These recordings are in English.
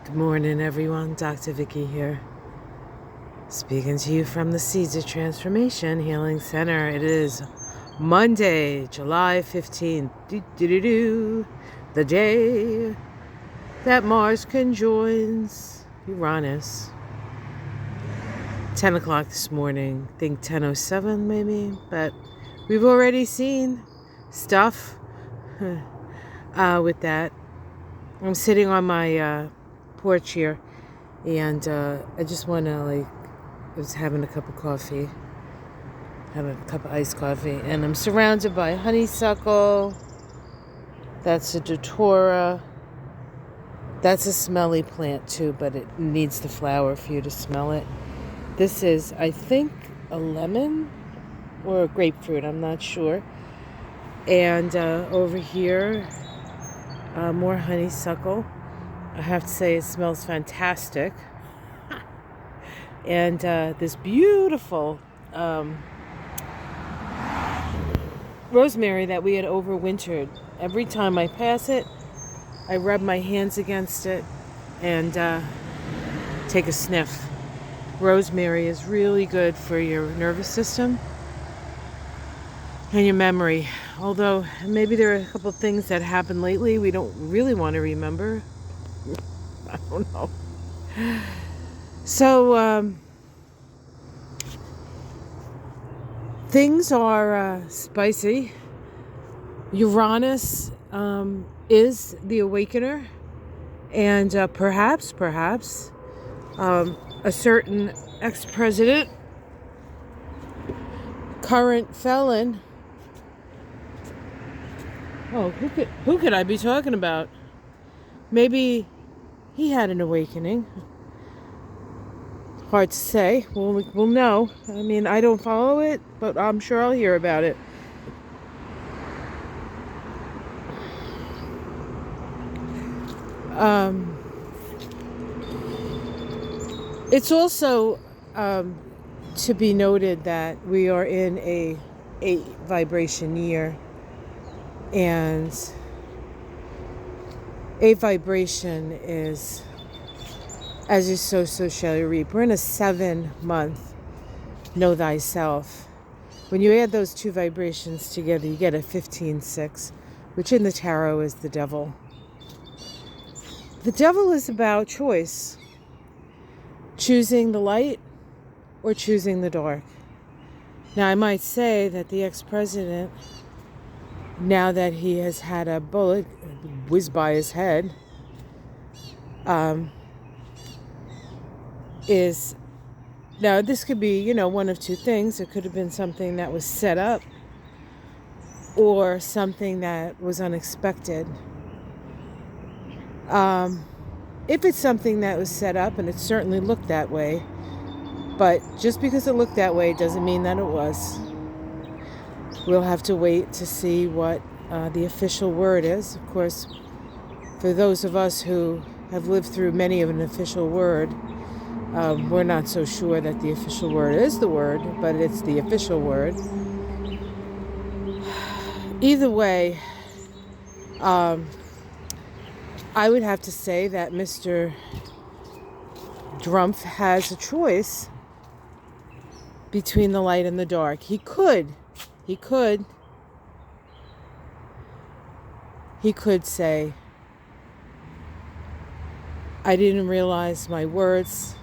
Good morning, everyone. Dr. Vicky here, speaking to you from the Seeds of Transformation Healing Center. It is Monday, July 15th, the day that Mars conjoins Uranus. 10 o'clock this morning, I think 10:07 maybe, but we've already seen stuff with that. I'm sitting on my porch here, and I just want to, I was having a cup of coffee, having a cup of iced coffee, and I'm surrounded by honeysuckle. That's a datura. That's a smelly plant too, but it needs the flower for you to smell it. This is, I think, a lemon or a grapefruit, I'm not sure. And over here, more honeysuckle. I have to say it smells fantastic. And this beautiful rosemary that we had overwintered. Every time I pass it, I rub my hands against it and take a sniff. Rosemary is really good for your nervous system and your memory. Although maybe there are a couple of things that happened lately we don't really want to remember. I don't know. So things are spicy. Uranus is the awakener, and perhaps a certain ex-president, current felon. Oh, who could I be talking about? Maybe he had an awakening. Hard to say. We'll know. I mean, I don't follow it, but I'm sure I'll hear about it. It's also to be noted that we are in a 8 vibration year, and 8 vibration is, as you sow, so shall you reap. We're in a 7-month know thyself. When you add those 2 vibrations together, you get a 15-6, which in the tarot is the devil. The devil is about choice. Choosing the light or choosing the dark. Now, I might say that the ex-president, now that he has had a bullet whiz by his head, is, now this could be, one of 2 things. It could have been something that was set up or something that was unexpected. If it's something that was set up, and it certainly looked that way, but just because it looked that way doesn't mean that it was. We'll have to wait to see what the official word is. Of course, for those of us who have lived through many of an official word, we're not so sure that the official word is the word, but it's the official word. Either way, I would have to say that Mr. Drumpf has a choice between the light and the dark. He could say, I didn't realize my words.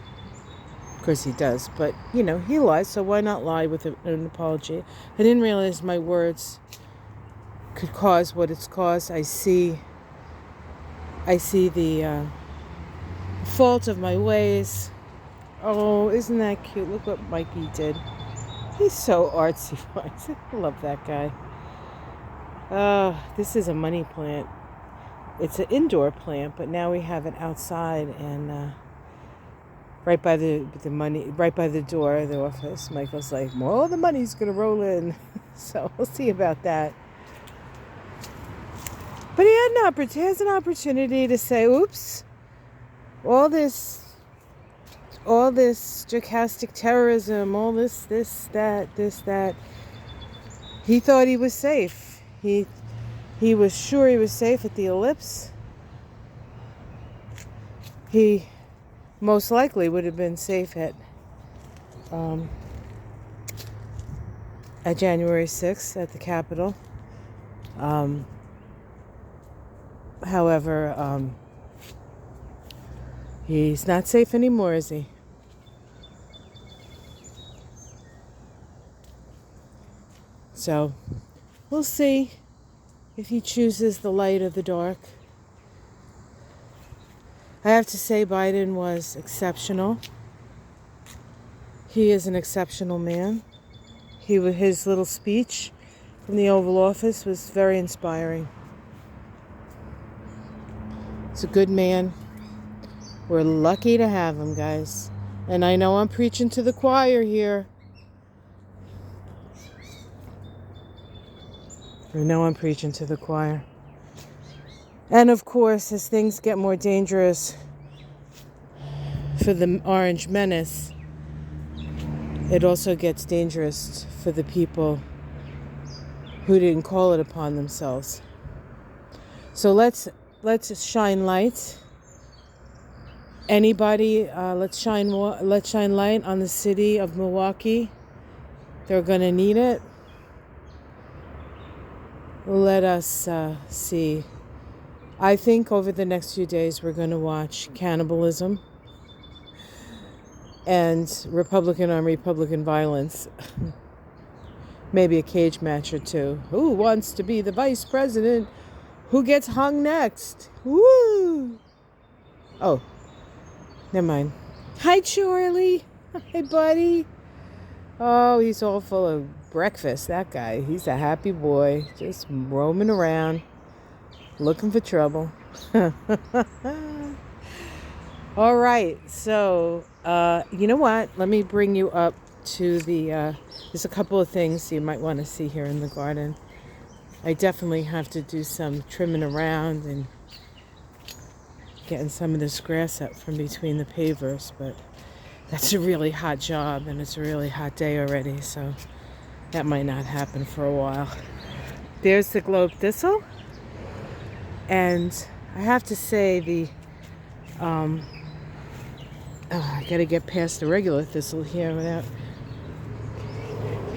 Of course he does, but he lies, so why not lie with an apology? I didn't realize my words could cause what it's caused. I see the fault of my ways. Oh, isn't that cute? Look what Mikey did. He's so artsy. I love that guy. This is a money plant. It's an indoor plant, but now we have it outside, and right by the door of the office. Michael's like, well, the money's gonna roll in. So we'll see about that. But he has an opportunity to say, oops, all this stochastic terrorism, all this, that. He thought he was safe. He was sure he was safe at the ellipse. he most likely would have been safe at January 6th at the Capitol. However, he's not safe anymore, is he? So we'll see if he chooses the light or the dark. I have to say Biden was exceptional. He is an exceptional man. His little speech from the Oval Office was very inspiring. He's a good man. We're lucky to have him, guys. And I know I'm preaching to the choir here. And of course, as things get more dangerous for the Orange Menace, it also gets dangerous for the people who didn't call it upon themselves. So let's shine light. Anybody, let's shine light on the city of Milwaukee. They're going to need it. Let us see. I think over the next few days we're going to watch cannibalism and Republican on Republican violence. Maybe a cage match or two. Who wants to be the vice president? Who gets hung next? Woo! Oh, never mind. Hi, Charlie. Hi, buddy. Oh, he's all full of breakfast, that guy. He's a happy boy, just roaming around, looking for trouble. All right, so, you know what? Let me bring you up to there's a couple of things you might want to see here in the garden. I definitely have to do some trimming around and getting some of this grass up from between the pavers, but that's a really hot job, and it's a really hot day already, so that might not happen for a while. There's the globe thistle, and I have to say I gotta get past the regular thistle here without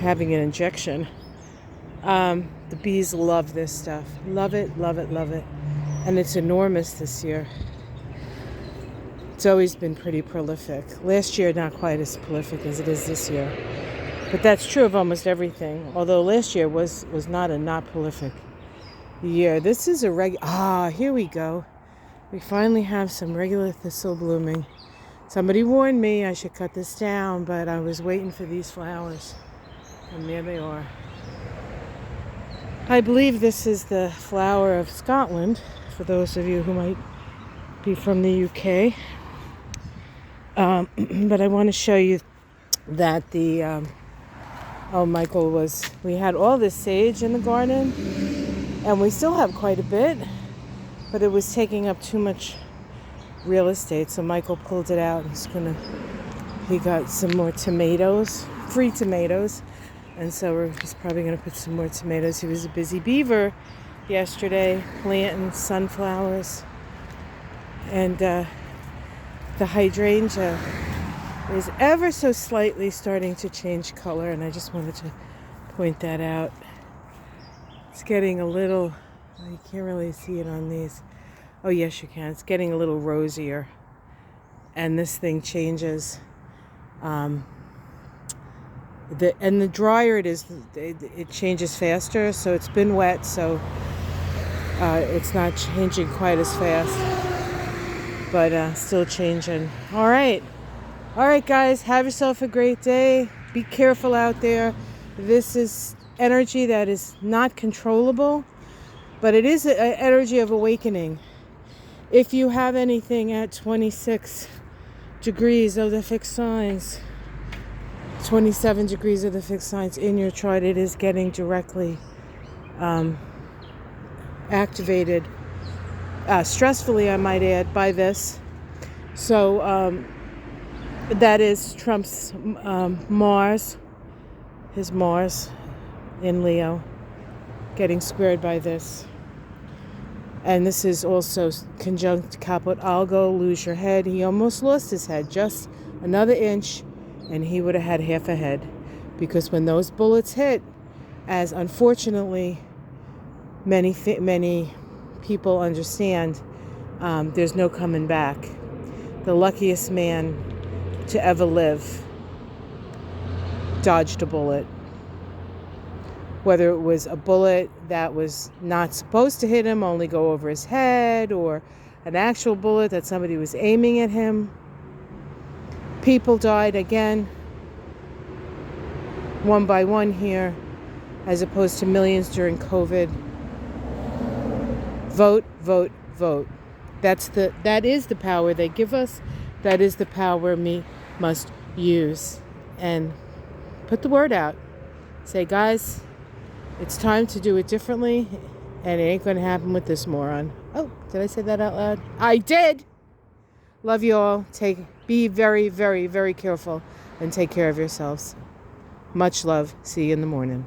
having an injection. The bees love this stuff. Love it, love it, love it. And it's enormous this year. It's always been pretty prolific. Last year, not quite as prolific as it is this year. But that's true of almost everything. Although last year was not a not prolific year. This is a here we go. We finally have some regular thistle blooming. Somebody warned me I should cut this down, but I was waiting for these flowers. And there they are. I believe this is the flower of Scotland, for those of you who might be from the UK. But I want to show you that we had all this sage in the garden, and we still have quite a bit, but it was taking up too much real estate, so Michael pulled it out. He got some more tomatoes, free tomatoes, and so he's probably going to put some more tomatoes. He was a busy beaver yesterday planting sunflowers, and the hydrangea is ever so slightly starting to change color, and I just wanted to point that out. It's getting a little, you can't really see it on these. Oh yes, you can. It's getting a little rosier, and this thing changes. The drier it is, it changes faster. So it's been wet, so it's not changing quite as fast, but still changing. All right, guys. Have yourself a great day. Be careful out there. This is energy that is not controllable, but it is an energy of awakening. If you have anything at 26 degrees of the fixed signs, 27 degrees of the fixed signs in your chart, it is getting directly activated, stressfully, I might add, by this. So that is Trump's Mars, his Mars in Leo, getting squared by this. And this is also conjunct caput Algol, lose your head. He almost lost his head, just another inch, and he would have had half a head. Because when those bullets hit, as unfortunately many people understand, there's no coming back. The luckiest man to ever live dodged a bullet. Whether it was a bullet that was not supposed to hit him, only go over his head, or an actual bullet that somebody was aiming at him. People died again, one by one here, as opposed to millions during COVID. Vote, vote, vote. That is the power they give us. That is the power we must use. And put the word out. Say, guys, it's time to do it differently, and it ain't going to happen with this moron. Oh, did I say that out loud? I did! Love you all. Be very, very, very careful, and take care of yourselves. Much love. See you in the morning.